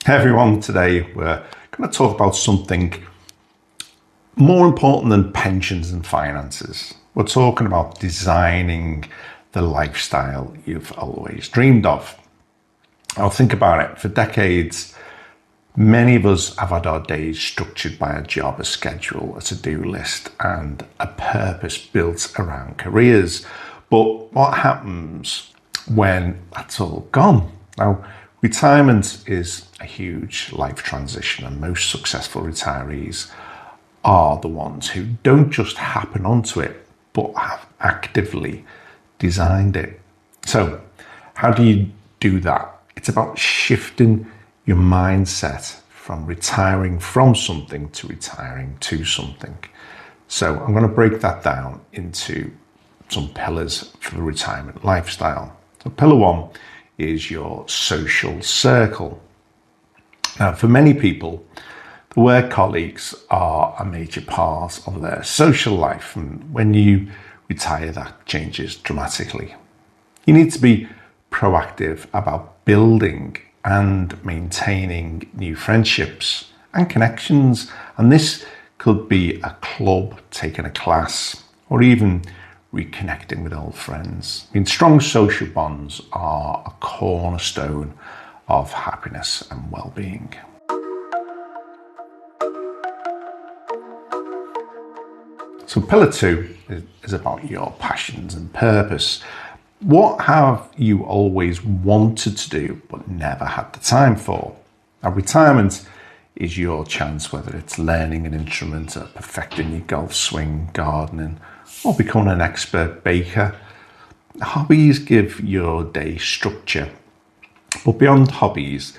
Hey everyone, today we're going to talk about something more important than pensions and finances. We're talking about designing the lifestyle you've always dreamed of. Now think about it, for decades, many of us have had our days structured by a job, a schedule, a to-do list, and a purpose built around careers. But what happens when that's all gone? Now, retirement is a huge life transition, and most successful retirees are the ones who don't just happen onto it, but have actively designed it. So, how do you do that? It's about shifting your mindset from retiring from something to retiring to something. So, I'm going to break that down into some pillars for the retirement lifestyle. So, pillar one is your social circle. Now, for many people, the work colleagues are a major part of their social life, and when you retire, that changes dramatically. You need to be proactive about building and maintaining new friendships and connections, and this could be a club, taking a class, or even reconnecting with old friends. I mean, strong social bonds are a cornerstone of happiness and well-being. So pillar two is about your passions and purpose. What have you always wanted to do but never had the time for? Now, retirement is your chance, whether it's learning an instrument or perfecting your golf swing, gardening, or becoming an expert baker. Hobbies give your day structure. But beyond hobbies,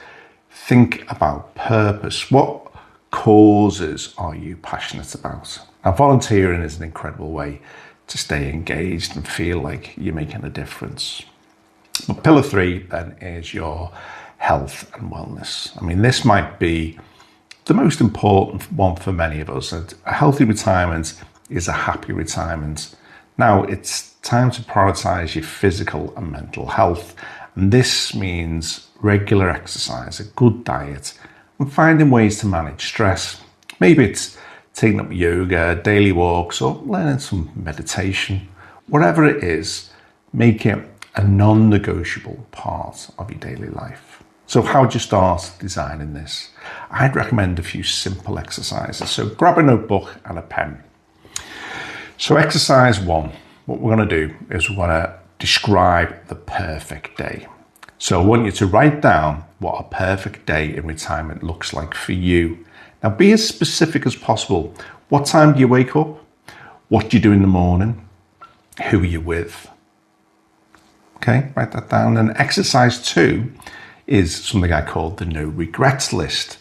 think about purpose. What causes are you passionate about? Now, volunteering is an incredible way to stay engaged and feel like you're making a difference. But pillar three then is your health and wellness. I mean, this might be the most important one for many of us. A healthy retirement is a happy retirement. Now, it's time to prioritize your physical and mental health. And this means regular exercise, a good diet, and finding ways to manage stress. Maybe it's taking up yoga, daily walks, or learning some meditation. Whatever it is, make it a non-negotiable part of your daily life. So how would you start designing this? I'd recommend a few simple exercises. So grab a notebook and a pen. So exercise one, what we're going to do is we're going to describe the perfect day. So I want you to write down what a perfect day in retirement looks like for you. Now be as specific as possible. What time do you wake up? What do you do in the morning? Who are you with? Okay, write that down. And exercise two is something I call the no regrets list.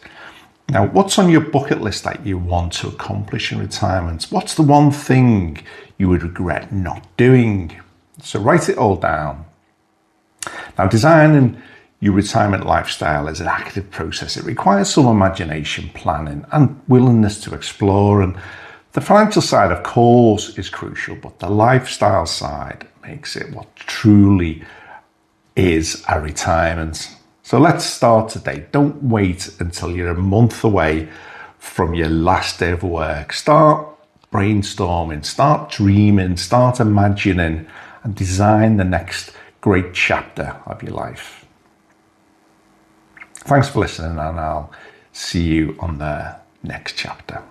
Now, what's on your bucket list that you want to accomplish in retirement? What's the one thing you would regret not doing? So write it all down. Now, designing your retirement lifestyle is an active process. It requires some imagination, planning, and willingness to explore. And the financial side, of course, is crucial, but the lifestyle side makes it what truly is a retirement. So let's start today. Don't wait until you're a month away from your last day of work. Start brainstorming, start dreaming, start imagining, and design the next great chapter of your life. Thanks for listening, and I'll see you on the next chapter.